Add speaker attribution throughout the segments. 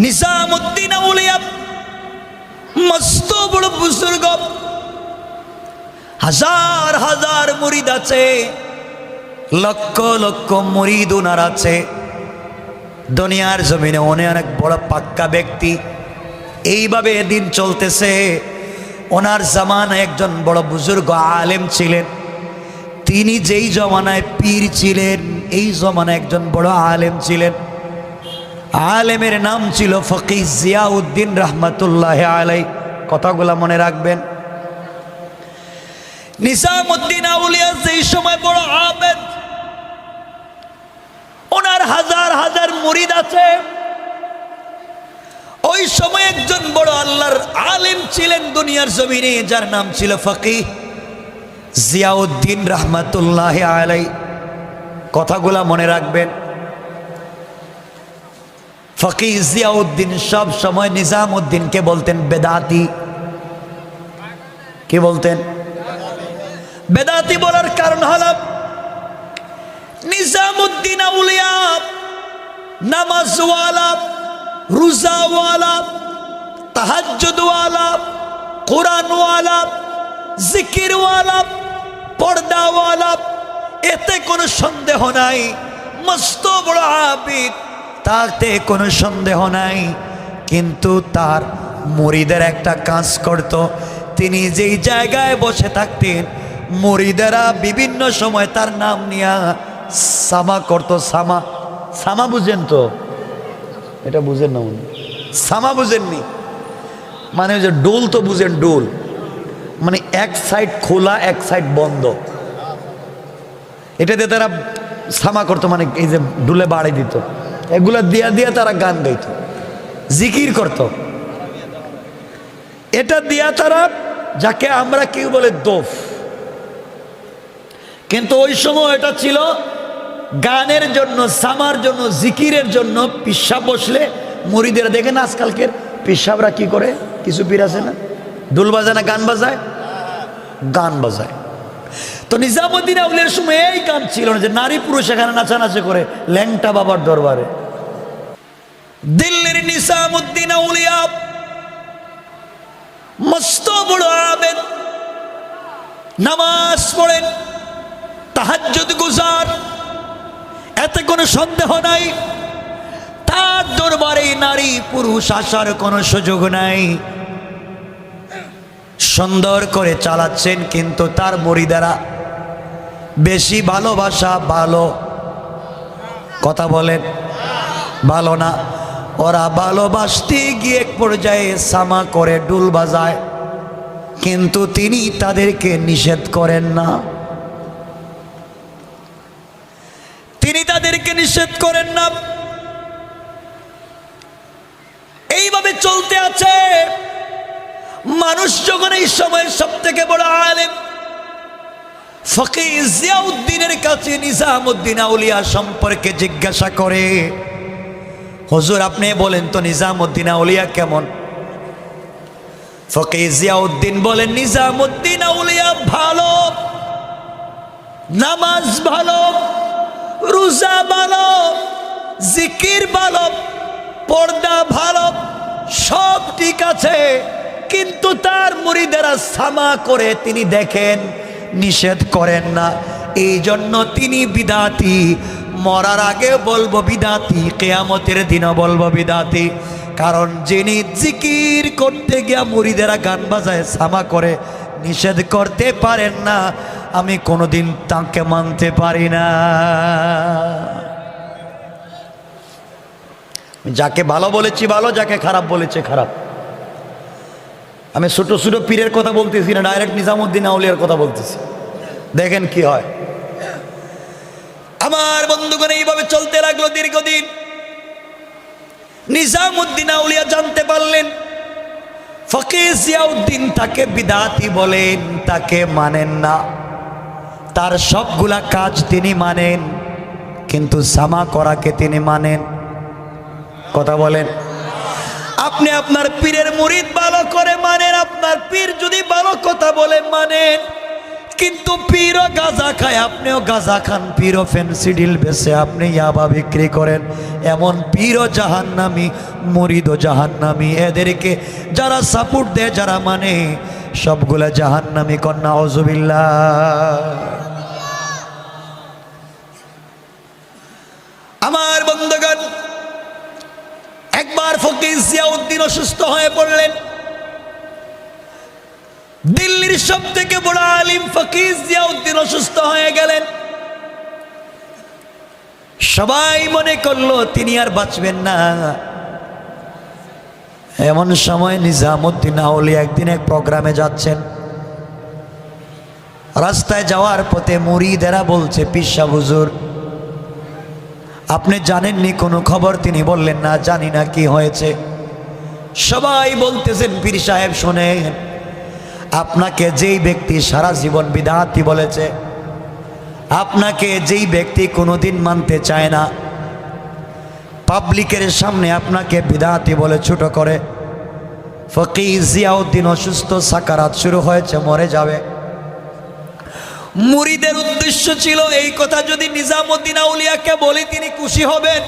Speaker 1: নিজামুদ্দিন আউলিয়া মস্ত বড় বুজুর্গ, হাজার হাজার মুরিদ আছে, লক্ষ লক্ষ মুরিদ ওনার আছে। দুনিয়ার জমিনে অনেক বড় পাক্কা ব্যক্তি। এইভাবে দিন চলতেছে। ওনার জামানায় একজন বড় বুজুর্গ আলেম ছিলেন। তিনি যেই জমানায় পীর ছিলেন, এই জমানায় একজন বড় আলেম ছিলেন। আলেমের নাম ছিল ফকিহ জিয়াউদ্দিন রহমাতুল্লাহ আলাই। কথাগুলা মনে রাখবেন। নিজামুদ্দিন আউলিয়া যেই সময় বড় আবেদ, ওনার হাজার হাজার মুরিদ আছে। ওই সময় একজন বড় আল্লাহর আলেম ছিলেন দুনিয়ার জমিনে, যার নাম ছিল ফকিহ জিয়াউদ্দিন রহমাতুল্লাহ আলাই। কথাগুলা মনে রাখবেন। ফকিহ জিয়াউদ্দিন সব সময় নিজামুদ্দিনকে বলতেন বেদাতি। কি বলতেন? বেদাতি বলার কারণ হলো নিজামুদ্দিন আউলিয়া নামাজওয়ালা, রোজাওয়ালা, তাহাজ্জুদওয়ালা, কোরআনওয়ালা, জিকিরওয়ালা, পর্দাওয়ালা, এতে কোনো সন্দেহ নাই। মস্ত বড় আবিদ, তাতে কোনো সন্দেহ নাই। কিন্তু তার মুরিদের একটা কাজ করত। তিনি যেই জায়গায় বসে থাকতেন, মুরিদেরা বিভিন্ন সময় তার নাম নিয়ে সামা করত। সামা, সামা বুঝেন তো? এটা বুঝেন না উনি? সামা বুঝেননি? মানে যে ডোল তো বুঝেন, ডোল মানে এক সাইড খোলা এক সাইড বন্ধ। এটা দিয়ে তারা সামা করতো, মানে এই যে ডুলে বাড়ি দিত, এগুলা দিয়া দিয়া তারা গান গাইত, জিকির করত। এটা দিয়া তারা, যাকে আমরা কেউ বলে দোফ, কিন্তু ওই সময় এটা ছিল গানের জন্য, সামার জন্য, জিকিরের জন্য। পিসাব বসলে মুরিদেরা দেখেন আজকালকের পিসাবরা কি করে, কিছু পীর আছে না, ডুল বাজায় না গান বাজায়, গান বাজায়। তো নিজামুদ্দিন আউলিয়ার সময় এই গান ছিল না যে নারী পুরুষ এখানে নাচানাচি করে ল্যাংটা বাবার দরবারে। দিল্লির নিজামুদ্দিন আউলিয়া মস্ত বড় আবেদ, নামাজ পড়েন, তাহাজ্জুদ গুজার, এতে কোনো সন্দেহ নাই। তার দরবারে নারী পুরুষ আসার কোনো সুযোগ নাই। সুন্দর করে চালাচ্ছেন, কিন্তু তার মুরিদারা বেশি ভালোবাসা ভালো, কথা বলেন, ভালো না। ওরা ভালোবাসতে গিয়ে এক পর্যায়ে সামা করে ডুল বাজায়, কিন্তু তিনি তাদেরকে নিষেধ করেন না। তিনি তাদেরকে নিষেধ করেন না। এইভাবে চলতে আছে। মানুষ যখন এই সময়ের সব থেকে বড় আলেম ফকিহ জিয়াউদ্দিনের কাছে নিজামুদ্দিন আউলিয়া সম্পর্কে জিজ্ঞাসা করে, হুজুর আপনি বলেন তো নিজামুদ্দিন আউলিয়া কেমন? ফকিহ জিয়াউদ্দিন বলেন, নিজামুদ্দিন আউলিয়া ভালো, নামাজ ভালো, রোজা ভালো, জিকির ভালো, পর্দা ভালো, সব ঠিক আছে, কিন্তু তার মুরিদেরা সামা করে তিনি দেখেন, নিষেধ করেন না। এই জন্য তিনি বিদাতি। মরার আগে বলবো বিদাতি, কিয়ামতের দিনও বলবো বিদাতি। কারণ যিনি জিকির করতে গিয়া মুরিদেরা গান বাজায়, সামা করে, নিষেধ করতে পারেন না, আমি কোনোদিন তাকে মানতে পারি না। যাকে ভালো বলেছি ভালো, যাকে খারাপ বলেছে খারাপ। আমি ছোট ছোট পীরের কথা বলতেছি না, ডাইরেক্ট নিজামুদ্দিন আউলিয়ার কথা বলতেছি। দেখেন কি হয়। আমার বন্ধুগণ, এইভাবে চলতে লাগলো দীর্ঘদিন। নিজামুদ্দিন আউলিয়া জানতে পারলেন ফকিহ জিয়াউদ্দিন তাকে বিদাতি বলেন, তাকে মানেন না। তার সবগুলা কাজ তিনি মানেন, কিন্তু সামা করাকে তিনি মানেন। কথা বলেন। আপনি আপনার পীরের মুরিদ ভালো করে মানেন, আপনার পীর যদি ভালো কথা বলে মানেন, কিন্তু পীরও গাঁজা খায়, আপনিও গাঁজা খান, পীরও ফেন্সিডিল বেচে, আপনি ইয়াবা বিক্রি করেন। এমন পীরও জাহান্নামী, মুরিদও জাহান্নামী। এদেরকে যারা সাপোর্ট দেয়, যারা মানে, সবগুলা জাহান্নামী। কন্যা আউযুবিল্লাহ। আমার বন্ধুগণ, একবার ফকির জিয়াউদ্দিন অসুস্থ হয়ে পড়লেন। দিল্লির সব থেকে বড় আলিম ফকির জিয়াউদ্দিন অসুস্থ হয়ে গেলেন। সবাই মনে করলো তিনি আর বাঁচবেন না। এমন সময় নিজামুদ্দিন আউলিয়া একদিন এক প্রোগ্রামে যাচ্ছেন। রাস্তায় যাওয়ার পথে মুরিদেরা বলছে, পীর সাহেব হুজুর আপনি জানেননি কোনো খবর? তিনি বললেন, না জানি না, কি হয়েছে? সবাই বলতেছেন, পীর সাহেব শোনেন, আপনাকে যেই ব্যক্তি সারা জীবন বিদআতি বলেছে, আপনাকে যেই ব্যক্তি কোনোদিন মানতে চায় না, পাবলিকের সামনে আপনাকে বিদআতি বলে ছোট করে, ফকির জিয়াউদ্দিন অসুস্থ, সাকারাত শুরু হয়েছে, মরে যাবে। মুরিদের উদ্দেশ্য ছিল এই কথা যদি নিজামুদ্দিন আউলিয়াকে বলি তিনি খুশি হবেন,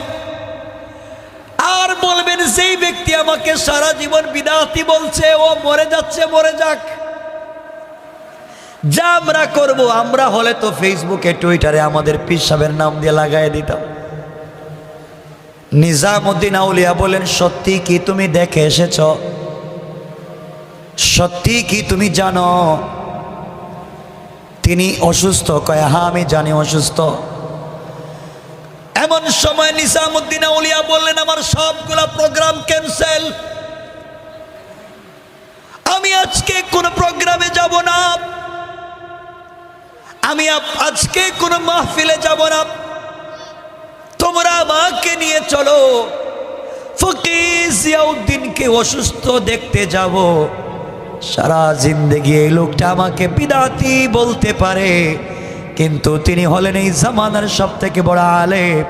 Speaker 1: আর বলবেন সেই ব্যক্তি আমাকে সারা জীবন বিদআতি বলছে, ও মরে যাচ্ছে, মরে যাক। যা আমরা করবো, আমরা হলে তো ফেসবুকে টুইটারে আমাদের পীর সাহেবের নাম দিয়ে লাগাই দিতাম। নিজামুদ্দিন আউলিয়া বলেন, সত্যি কি তুমি দেখে এসেছ? সত্যি কি তুমি জানো তিনি অসুস্থ? কয়, হ্যাঁ আমি জানি অসুস্থ। এমন সময় নিজামুদ্দিন আউলিয়া বললেন, আমার সবগুলা প্রোগ্রাম ক্যান্সেল, আমি আজকে কোনো প্রোগ্রামে যাব না, আমি আজকে কোনো মাহফিলে যাব না, তোমরা আমাকে নিয়ে চলো, ফকির জিয়াউদ্দিনকে অসুস্থ দেখতে যাব। সারা জিন্দেগি এই লোকটা আমাকে বিদআতি বলতে পারে, কিন্তু তিনি হলেন এই জামানার সব থেকে বড় আলেম,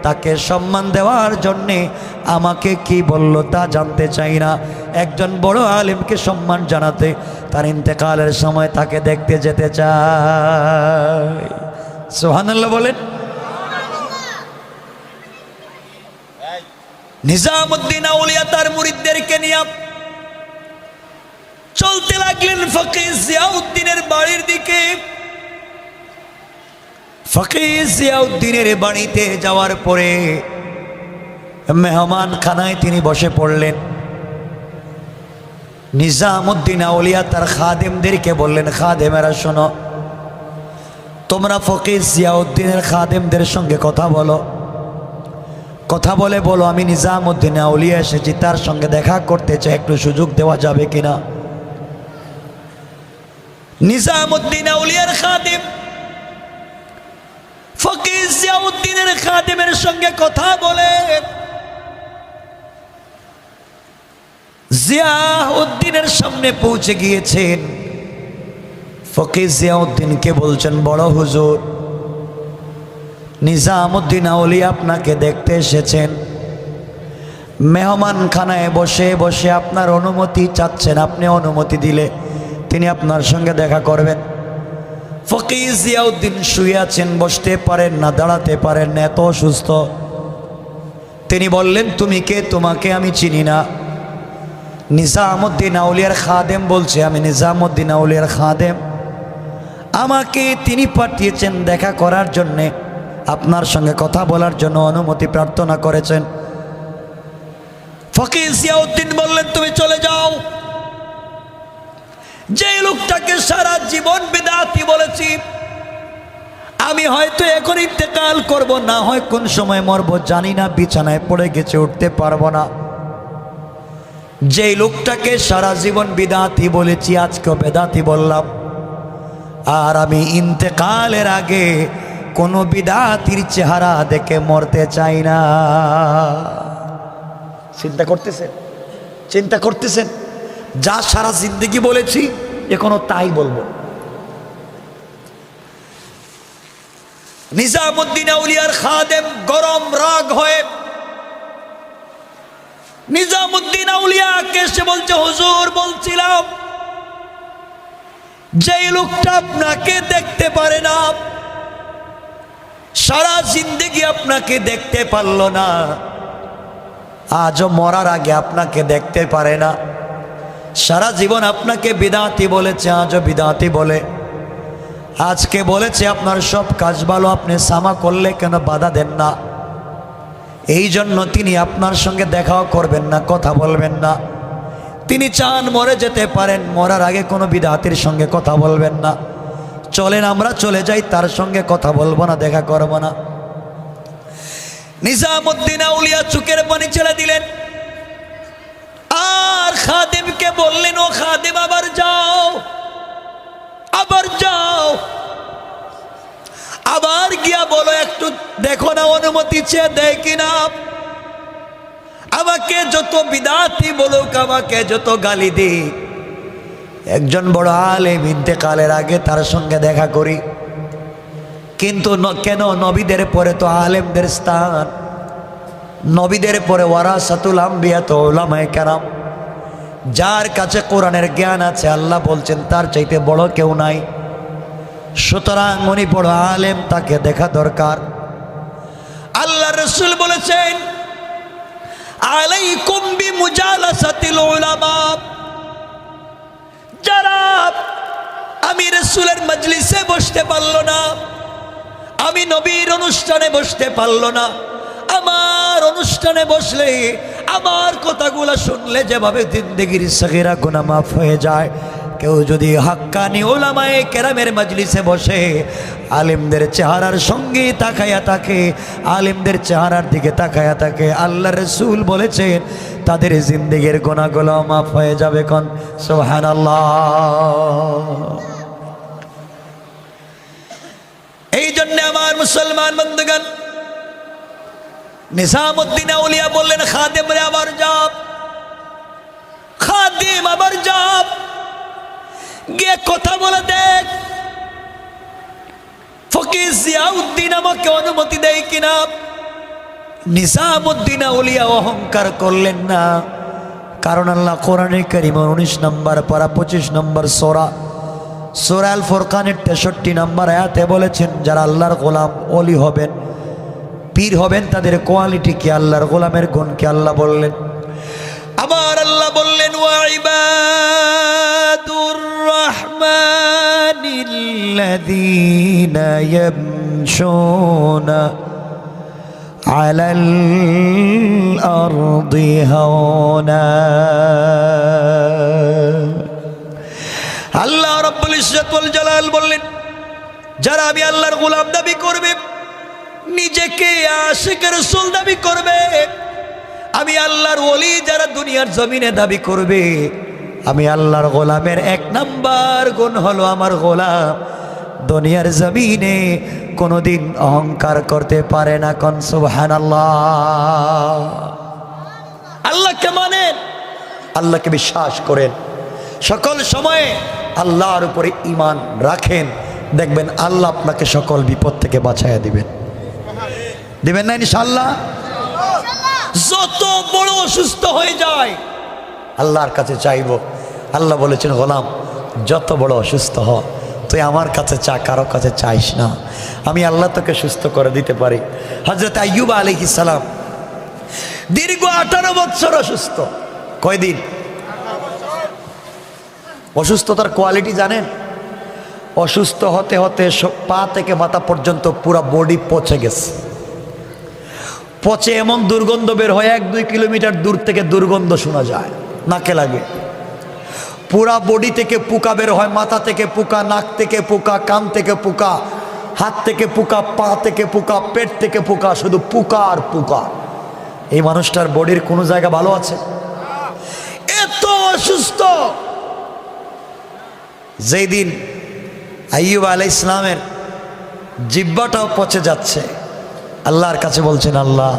Speaker 1: তাকে সম্মান দেওয়ার জন্যে আমাকে কি বলল তা জানতে চাই না। একজন বড় আলেমকে সম্মান জানাতে তার ইন্তেকালের সময় তাকে দেখতে যেতে চাই। সুবহানাল্লাহ বলেন। নিজামুদ্দিন আউলিয়া তার মুরিদদেরকে নিয়ে চলতে লাগলেন ফকির জিয়াউদ্দিনের বাড়ির দিকে। ফকির জিয়াউদ্দিনের বাড়িতে যাওয়ার পরে মেহমান খানায় তিনি বসে পড়লেন। নিজামুদ্দিন আউলিয়া তার খাদেমদেরকে বললেন, খাদেমেরা শোনো, তোমরা ফকির জিয়াউদ্দিনের খাদেমদের সঙ্গে কথা বলো, কথা বলে বলো আমি নিজামুদ্দিন আউলিয়া এসেছি, তার সঙ্গে দেখা করতে চাই, একটু সুযোগ দেওয়া যাবে কিনা। নিজামুদ্দিন আউলিয়ার খাদেম ফকির জিয়াউদ্দিনের খাদেমের সঙ্গে কথা বলে জিয়াউদ্দিনের সামনে পৌঁছে গিয়েছেন। ফকির জিয়াউদ্দিনকে বলছেন, বড় হুজুর, নিজামুদ্দিন আউলিয়া আপনাকে দেখতে এসেছেন, মেহমান খানায় বসে বসে আপনার অনুমতি চাচ্ছেন, আপনি অনুমতি দিলে তিনি আপনার সঙ্গে দেখা করবেন। ফকির জিয়াউদ্দিন শুয়ে আছেন, বসতে পারেন না, দাঁড়াতে পারেন না, এত অসুস্থ। তিনি বললেন, তুমি কে? তোমাকে আমি চিনি না। নিজামুদ্দিন আউলিয়ার খাদেম বলছে, আমি নিজামুদ্দিন আউলিয়ার খাদেম, আমাকে তিনি পাঠিয়েছেন দেখা করার জন্যে, আপনার সঙ্গে কথা বলার জন্য অনুমতি প্রার্থনা করেছেন। ফকির জিয়াউদ্দিন বললেন, তুমি চলে যাও। যে লোকটাকে সারা জীবন বিদআতি বলেছি, আমি হয়তো এখন ইন্তেকাল করব, না হয় কোন সময় মরব জানি না, বিছানায় পড়ে গেছে, উঠতে পারবো না। যে লোকটাকে সারা জীবন বিদআতি বলেছি, আজকেও বেদাতি বললাম, আর আমি ইন্তেকালের আগে কোনো বিদআতির চেহারা দেখে মরতে চাই না। চিন্তা করতেছেন? চিন্তা করতেছেন? যা সারা জিন্দেগি বলেছি এখনো তাই বলবো। নিজামুদ্দিন আউলিয়ার খাদেম গরম রাগ হয়ে নিজামুদ্দিন আউলিয়াকে এসে বলছে, হুজুর বলছিলাম যেই লোকটা আপনাকে দেখতে পারে না, সারা জিন্দেগি আপনাকে দেখতে পারল না, আজও মরার আগে আপনাকে দেখতে পারে না, সারা জীবন আপনাকে বিদাতি বলেছে, আজও বিদাতি বলে, আজকে বলেছে আপনার সব কাজ ভালো, আপনি সামা করলে কেন বাধা দেন না, এই জন্য তিনি আপনার সঙ্গে দেখাও করবেন না, কথা বলবেন না। তিনি চান মরে যেতে পারেন, মরার আগে কোনো বিদাতির সঙ্গে কথা বলবেন না। চলেন আমরা চলে যাই, তার সঙ্গে কথা বলবো না, দেখা করব না। নিজামুদ্দিন আউলিয়া চোখের পানি ছেড়ে দিলেন আর খাদিমকে বললেন, ও খাদিম আবার যাও, আবার যাও, আবার গিয়া বলো, একটু দেখো না অনুমতি চেয়ে দেয় কিনা। আমাকে যত বিদাতি বলুক, আমাকে যত গালি দিক, একজন বড় আলেম ইন্তেকালের আগে তার সঙ্গে দেখা করি। কিন্তু কেন? নবীদের পরে তো আলেমদের স্থান, নবীদের পরে ওয়ারাসাতুল আম্বিয়া তো উলামায়ে কেরাম, যার কাছে কোরআনের জ্ঞান আছে, আল্লাহ বলছেন তার চাইতে বড় কেউ নাই। সুতরাং উনি বড় আলেম, তাকে দেখা দরকার। আল্লাহ রাসূল বলেছেন, আলাইকুম বিমুজালাসাতিল উলামা, যারা আমি রাসূলের মজলিসে বসতে পারলো না, আমি নবীর অনুষ্ঠানে বসতে পারলো না, আমার অনুষ্ঠানে বসলে, আমার কথাগুলো শুনলে যেভাবে জিন্দেগির সগীরা গুনাহ মাফ হয়ে যায়, কেউ যদি হাক্কানি উলামায়ে কেরামের মজলিসে বসে, আলেমদের চেহারার সঙ্গে তাকায়া থাকে, আলেমদের চেহারার দিকে তাকায়া থাকে, আল্লাহ রাসূল বলেছেন তাদের জিন্দেগির গুনাহগুলো মাফ হয়ে যাবে। কোন সুবহানাল্লাহ। এই জন্য আমার মুসলমান বন্ধুগণ, নিজামুদ্দিন আউলিয়া বললেন, খাদিম রে আবার যাব, খাদিম আবার যাব, গিয়ে কথা বলে দেখ ফকির জিয়াউদ্দিন আমাকে অনুমতি দেয় কিনা। নিজামুদ্দিন আউলিয়া অহংকার করলেন না, কারণ আল্লাহ কোরআনে কারীমের 19 নম্বর পারা 25 নম্বর সূরা আল ফুরকানের 63 নম্বর আয়াতে বলেছেন, যারা আল্লাহর গোলাম ওলি হবেন, পীর হবেন, তাদের কোয়ালিটি কি, আল্লাহর গোলামের গুণ কি আল্লাহ বললেন। আবার আল্লাহ বললেন, ওয়া ইবাদুর রাহমানিল্লাযীনা ইয়ামশুনা আলাল আরদি হাওনা। আল্লাহ রাব্বুল ইজ্জত ওয়াল জালাল বললেন, যারা আমি আল্লাহর গোলাম দাবি করবে, নিজেকে আশিক রাসূল দাবি করবে, আমি আল্লাহর ওলি যারা দুনিয়ার জমিনে দাবি করবে, আমি আল্লাহর গোলামের 1 নাম্বার গুণ হলো আমার গোলাম দুনিয়ার জমিনে কোনোদিন অহংকার করতে পারে না। কোন সুবহানাল্লাহ। আল্লাহকে মানেন, আল্লাহকে বিশ্বাস করেন, সকল সময়ে আল্লাহর উপরে ঈমান রাখেন, দেখবেন আল্লাহ আপনাকে সকল বিপদ থেকে বাঁচাইয়া দিবেন। দিবেন না ইনশাআল্লাহ? যত বড় অসুস্থ হয়ে যায় আল্লাহর কাছে চাইব। আল্লাহ বলেছেন, গোলাম যত বড় অসুস্থ হ, তুই আমার কাছে চা, কারো কাছে চাইস না, আমি আল্লাহ তোকে সুস্থ করে দিতে পারি। হযরত আইয়ুব আলাইহিস সালাম দীর্ঘ 18 বছর অসুস্থ। কয়দিন? অসুস্থতার কোয়ালিটি জানেন? অসুস্থ হতে হতে পা থেকে মাথা পর্যন্ত পুরো বডি পচে গেছে। পচে এমন দুর্গন্ধ বের হয়, 1-2 কিলোমিটার দূর থেকে দুর্গন্ধ শোনা যায়, নাকে লাগে। পুরা বডি থেকে পোকা বের হয়, মাথা থেকে পোকা, নাক থেকে পোকা, কান থেকে পোকা, হাত থেকে পোকা, পা থেকে পোকা, পেট থেকে পোকা, শুধু পোকা আর পোকা। এই মানুষটার বডির কোনো জায়গা ভালো আছে? এত অসুস্থ। যেই দিন আইয়ুব আলাইহিস সালামের জিহ্বাটাও পচে যাচ্ছে, আল্লাহর কাছে বলছেন, আল্লাহ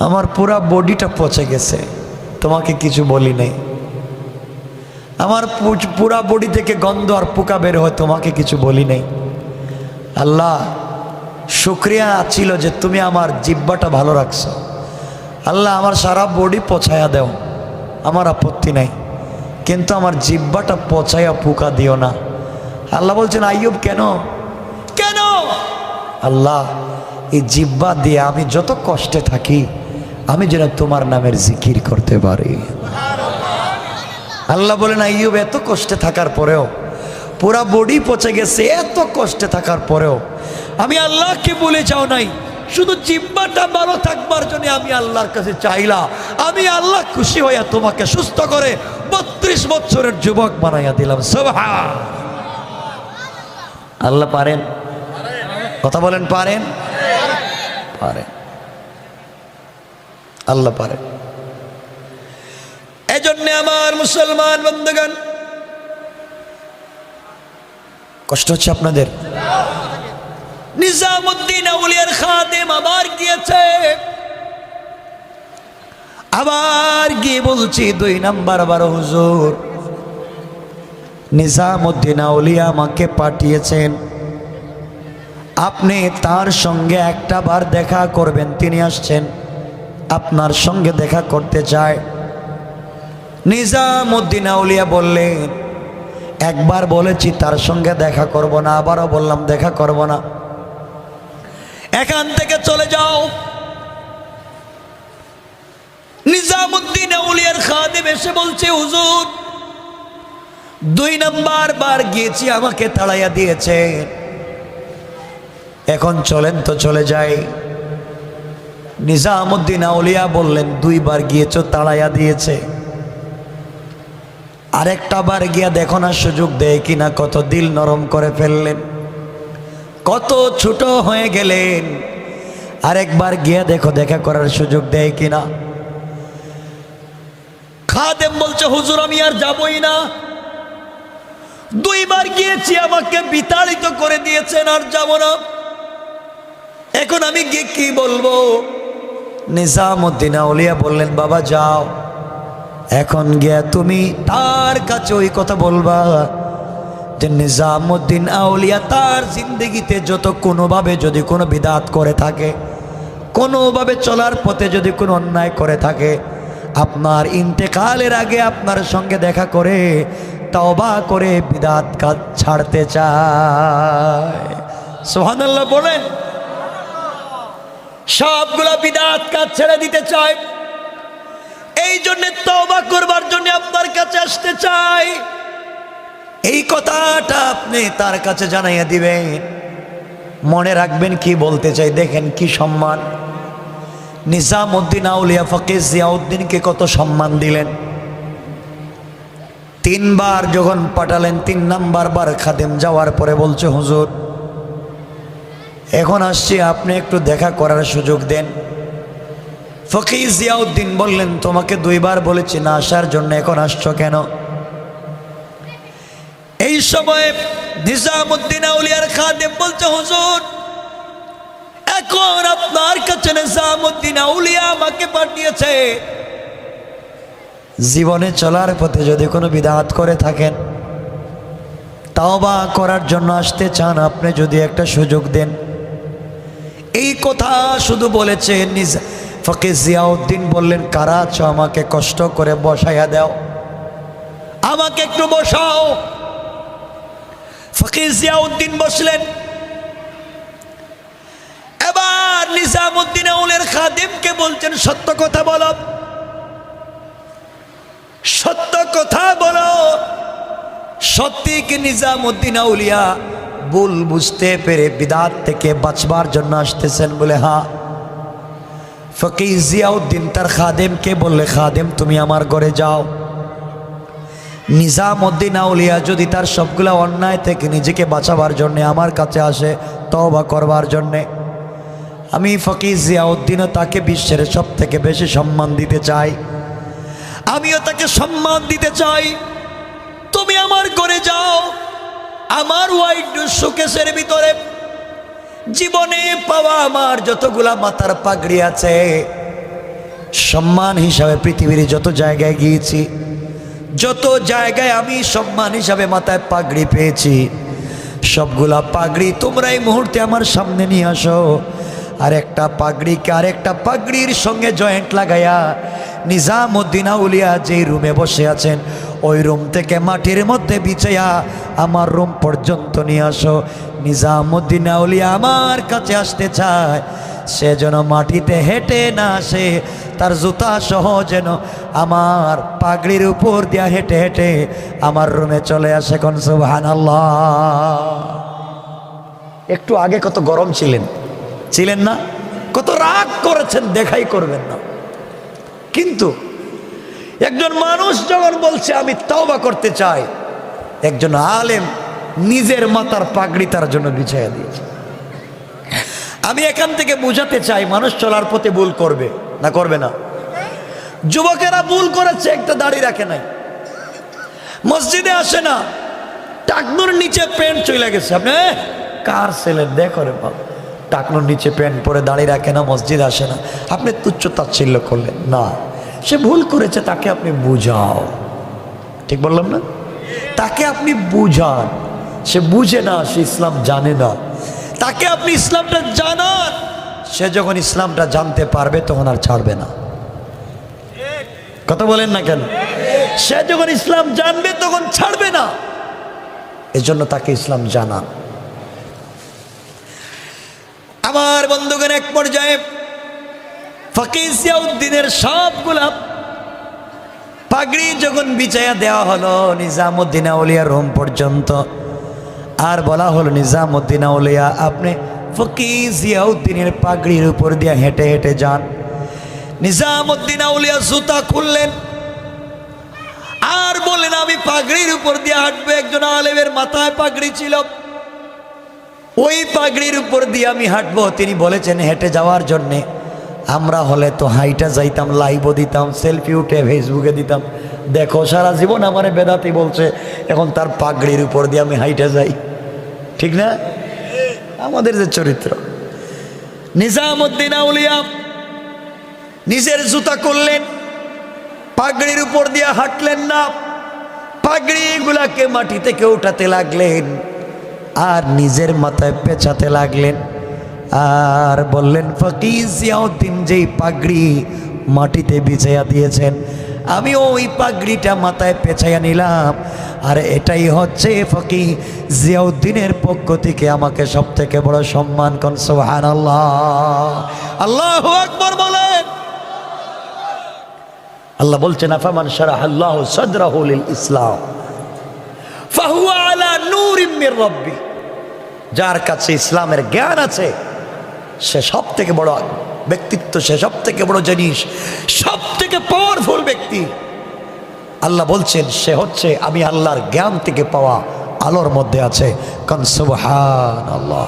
Speaker 1: আমার পুরা বডিটা পচে গেছে, তোমাকে কিছু বলি নাই, আমার পুরা বডি থেকে গন্ধ আর পোকা বের হয়, তোমাকে কিছু বলি নাই। আল্লাহ শুকরিয়া ছিল যে তুমি আমার জিহ্বাটা ভালো রাখছো, আল্লাহ আমার সারা বডি পচায়া দাও, আমার আপত্তি নাই, কিন্তু আমার জিহ্বাটা পচাইয়া পোকা দিও না। আল্লাহ বলছেন আইয়ুব কেন কেন? আল্লাহ এই জিহ্বা দিয়ে আমি যত কষ্টে থাকি আমি যেন তোমার নামের জিকির করতে পারি। আল্লাহ বলেন আইয়ুব এত কষ্টে থাকার পরেও, পুরা বডি পচে গেছে, এত কষ্টে থাকার পরেও আমি আল্লাহকে বলে যাও নাই, শুধু জিহ্বাটা ভালো থাকবার জন্য আমি আল্লাহর কাছে চাইলা, আমি আল্লাহ খুশি হইয়া তোমাকে সুস্থ করে 32 বছরের যুবক বানাইয়া দিলাম। সুবহান আল্লাহ পারেন? কথা বলেন পারেন? পারেন, আল্লাহ পারেন। এজন্য আমার মুসলমান বন্ধুগণ, কষ্ট হচ্ছে আপনাদের? নিজামুদ্দিন আউলিয়ার খাদেম আবার গিয়েছে, আবার গিয়ে বলছি 2 নাম্বার বার হুজুর নিজামুদ্দিন আউলিয়া আমাকে পাঠিয়েছেন, আপনি তার সঙ্গে একটা বার দেখা করবেন, তিনি আসছেন আপনার সঙ্গে দেখা করতে চায়। নিজামুদ্দিন আউলিয়া বললেন একবার বলেছি তার সঙ্গে দেখা করব না, আবারও বললাম দেখা করব না, এখান থেকে চলে যাও। নিজামুদ্দিন আউলিয়ার খাদেম এসে বলছে হুজুর 2 নাম্বার বার গিয়েছি, আমাকে তাড়াইয়া দিয়েছে, এখন চলেন তো চলে যাই। নিজামুদ্দিন আউলিয়া বললেন 2 বার গিয়েছো, তাড়াইয়া দিয়েছে, আরেকটা বার গিয়া দেখো না সুযোগ দেয় কিনা। কত দিল নরম করে ফেললেন, কত ছোট হয়ে গেলেন, আরেকবার গিয়া দেখো দেখা করার সুযোগ দেয় কিনা। খাদেম বলছে হুজুর আমি আর যাবই না, 2 বার গিয়েছি, আমাকে বিতাড়িত করে দিয়েছেন, আর যাব না, এখন আমি গিয়ে কি বলবো? নিজামুদ্দিন আউলিয়া বললেন বাবা যাও, এখন গিয়া তুমি তার কাছে ওই কথা বলবা যে নিজামুদ্দিন আউলিয়া তার জিন্দগিতে যত কোনোভাবে যদি কোনো বিদাত করে থাকে, কোনোভাবে চলার পথে যদি কোনো অন্যায় করে থাকে, আপনার ইন্তেকালের আগে আপনার সঙ্গে দেখা করে তওবা করে বিদাত কাজ ছাড়তে চায়। সুবহানাল্লাহ বলেন। সবগুলা বিদাত কাজ ছেড়ে দিতে চায়, এই জন্য তওবা করবার জন্য আপনার কাছে আসতে চাই। এই কথাটা আপনি তার কাছে জানাইয়া দিবেন, মনে রাখবেন কি বলতে চাই। দেখেন কি সম্মান, নিজামুদ্দিন আউলিয়া ফকির জিয়াউদ্দিনকে কত সম্মান দিলেন। 3 বার যখন পাঠালেন, 3 নাম্বার বার খাদেম যাওয়ার পরে বলছে হুজুর এখন আসছি, আপনি একটু দেখা করার সুযোগ দেন। ফকির জিয়াউদ্দিন বললেন তোমাকে 2 বার বলেছি না আসার জন্য, এখন আসছো কেন? এই সময় নিজামুদ্দিন আউলিয়ার খাদেম বলছে হুজুর এখন আপনার কাছে নিজামুদ্দিন আউলিয়া আমাকে পাঠিয়েছে, জীবনে চলার পথে যদি কোনো বিদআত করে থাকেন, তাওবা করার জন্য আসতে চান, আপনি যদি একটা সুযোগ দেন। এই কথা শুধু বলেছে। ফকির জিয়াউদ্দিন বললেন কারা আছো আমাকে কষ্ট করে বসাইয়া দাও, আমাকে একটু বসাও। ফকির জিয়াউদ্দিন বসলেন। এবার নিজামুদ্দিন আউলিয়ার খাদেমকে বলছেন সত্য কথা বলো, সত্য কথা বলো। সত্যি কি নিজামুদ্দিন আউলিয়া ভুল বুঝতে পেরে বিদআত থেকে বাঁচবার জন্য আসতেছেন? বলে হ্যাঁ। ফকির জিয়াউদ্দিন তার খাদেমকে বললে খাদেম তুমি আমার ঘরে যাও, নিজামুদ্দিন আউলিয়া যদি তার সবগুলা অন্যায় থেকে নিজেকে বাঁচাবার জন্যে আমার কাছে আসে তওবা করবার জন্যে, আমি ফকির জিয়াউদ্দিনও তাকে বিশ্বের সব থেকে বেশি সম্মান দিতে চাই, আমিও তাকে সম্মান দিতে চাই। তুমি আমার ঘরে যাও, আমার হোয়াইট শোকেসের ভিতরে জীবনে পাওয়া আমার যতগুলা মাথার পাগড়ি আছে, সম্মান হিসাবে পৃথিবীর যত জায়গায় গিয়েছি, যত জায়গায় আমি সম্মান হিসাবে মাথায় পাগড়ি পেয়েছি, সবগুলা পাগড়ি তোমরা এই মুহূর্তে আমার সামনে নিয়ে আসো। আর একটা পাগড়িকে আরেকটা পাগড়ির সঙ্গে জয়েন্ট লাগাইয়া নিজামুদ্দিন আউলিয়া যেই রুমে বসে আছেন ওই রুম থেকে মাটির মধ্যে বিছাইয়া আমার রুম পর্যন্ত নিয়ে আসো। নিজামুদ্দিন আউলিয়া আমার কাছে আসতে চায়, সে যেন মাটিতে হেঁটে না আসে, তার জুতা সহ যেন আমার পাগড়ির উপর দিয়া হেঁটে হেঁটে আমার রুমে চলে আসে। কোন সুবহানাল্লাহ। একটু আগে কত গরম ছিলেন না? কত রাগ করেছেন, দেখাই করবেন না। কিন্তু একজন মানুষ যখন বলছে আমি তওবা করতে চাই, একজন আলেম নিজের মাথার পাগড়ি তার জন্য বিছাইয়া দিয়েছে। আমি এখান থেকে বুঝাতে চাই, মানুষ চলার পথে ভুল করবে না, করবে না? যুবকেরা ভুল করেছে, একটা দাড়ি রাখে নাই, মসজিদে আসে না, টাকনুর নিচে প্যান্ট চলে গেছে। আপনি কার ছেলে দেখো রে বাবা, টাকনুর নিচে প্যান্ট পরে দাঁড়িয়ে রাখে না, মসজিদ আসে না, আপনি তুচ্ছ তাচ্ছিল্য করলেন না। সে ভুল করেছে, তাকে আপনি বুঝাও। ঠিক বললাম না? তাকে আপনি বুঝান। সে বুঝে না, সে ইসলাম জানে না, তাকে আপনি ইসলামটা জানান। সে যখন ইসলামটা জানতে পারবে তখন আর ছাড়বে না। কথা বলেন না কেন? সে যখন ইসলাম জানবে তখন ছাড়বে না। এজন্য তাকে ইসলাম জানান। আমার বন্ধুগণ, এক পর্যায়ে ফকিহ জিয়াউদ্দিনের সবগুলা পাগড়ি যখন বিছায়া দেওয়া হলো নিজামুদ্দিন আউলিয়া রুম পর্যন্ত, আর বলা হলো নিজামুদ্দিন আউলিয়া আপনি ফকিহ জিয়াউদ্দিনের পাগড়ির উপর দিয়ে হেঁটে হেঁটে যান। নিজামুদ্দিন আউলিয়া জুতা খুললেন আর বললেন আমি পাগড়ির উপর দিয়ে হাঁটবো। একজন আলেমের মাথায় পাগড়ি ছিল, ওই পাগড়ির উপর দিয়ে আমি হাঁটবো। তিনি বলেছেন হেঁটে যাওয়ার জন্যে। আমরা হলে তো হাইটা যাইতাম, লাইভও দিতাম, সেলফি উঠে ফেসবুকে দিতাম, দেখো সারা জীবন আমারে বেদাতি বলছে, এখন তার পাগড়ির উপর দিয়ে আমি হাইটা যাই। ঠিক না? আমাদের যে চরিত্র। নিজামুদ্দিন আউলিয়া নিজের জুতা করলেন, পাগড়ির উপর দিয়ে হাঁটলেন না, পাগড়িগুলাকে মাটি থেকে উঠাতে লাগলেন আর নিজের মাথায় পেঁচাতে লাগলেন। আর বললেন ফকিহ জিয়াউদ্দিন যেই পাগড়ি মাটিতে বিছাইয়া দিয়েছেন, আমি ওই পাগড়িটা মাথায় পেঁচাইয়া নিলাম। আর এটাই হচ্ছে ফকিহ জিয়াউদ্দিনের পক্ষ থেকে আমাকে সব থেকে বড় সম্মান। কোন সুবহানাল্লাহ, আল্লাহু আকবার বলেন। আল্লাহ বলছেন আফামান শারাহাল্লাহু সাদরাহু লিল ইসলাম ফাহুয়া আলা নূরিম মির রাব্বি। যার কাছে ইসলামের জ্ঞান আছে সে সব থেকে বড় ব্যক্তিত্ব, সে সব থেকে বড় জিনিস, সব থেকে পাওয়ারফুল ব্যক্তি। আল্লাহ বলছেন সে হচ্ছে আমি আল্লাহর জ্ঞান থেকে পাওয়া আলোর মধ্যে আছে। কোন সুবহানাল্লাহ।